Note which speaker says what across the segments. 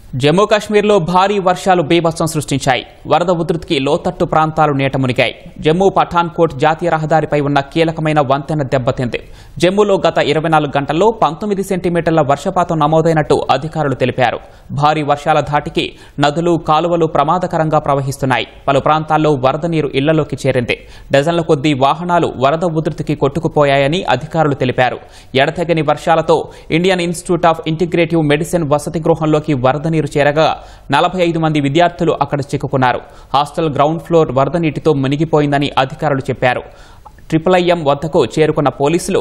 Speaker 1: జమ్మూ కాశ్మీర్లో భారీ వర్షాలు బీభత్సం సృష్టించాయి. వరద ఉధృతికి లోతట్టు ప్రాంతాలు నీట మునిగాయి. జమ్మూ పఠాన్కోట్ జాతీయ రహదారిపై ఉన్న కీలకమైన వంతెన దెబ్బతింది. జమ్మూలో గత 24 గంటల్లో 19 సెంటీమీటర్ల వర్షపాతం నమోదైనట్టు అధికారులు తెలిపారు. భారీ వర్షాల ధాటికి నదులు, కాలువలు ప్రమాదకరంగా ప్రవహిస్తున్నాయి. పలు ప్రాంతాల్లో వరద నీరు ఇళ్లలోకి చేరింది. డజన్ల కొద్దీ వాహనాలు వరద ఉధృతికి కొట్టుకుపోయాయని అధికారులు తెలిపారు. ఎడతెగని వర్షాలతో Indian institute of integrative medicine వసతి గృహంలోకి వరద నీరు చేరగా 45 మంది విద్యార్థులు అక్కడ చిక్కుకున్నారు. హాస్టల్ గ్రౌండ్ ఫ్లోర్ వరద నీటితో మునిగిపోయిందని అధికారులు చెప్పారు. IIIM వద్దకు చేరుకున్న పోలీసులు,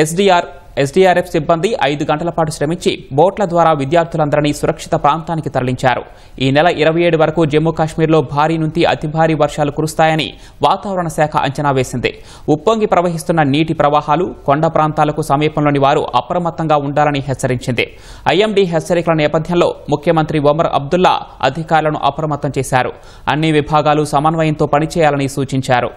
Speaker 1: SDRF సిబ్బంది 5 గంటల పాటు శ్రమించి బోట్ల ద్వారా విద్యార్థులందరినీ సురక్షిత ప్రాంతానికి తరలించారు. ఈ నెల 27 వరకు జమ్మూ కాశ్మీర్లో భారీ నుంచి అతి భారీ వర్షాలు కురుస్తాయని వాతావరణ శాఖ అంచనా వేసింది. ఉప్పొంగి ప్రవహిస్తున్న నీటి ప్రవాహాలు, కొండ ప్రాంతాలకు సమీపంలోని వారు అప్రమత్తంగా ఉండాలని హెచ్చరించింది. IMD హెచ్చరికల నేపథ్యంలో ముఖ్యమంత్రి ఒమర్ అబ్దుల్లా అధికారులను అప్రమత్తం చేశారు. అన్ని విభాగాలు సమన్వయంతో పనిచేయాలని సూచించారు.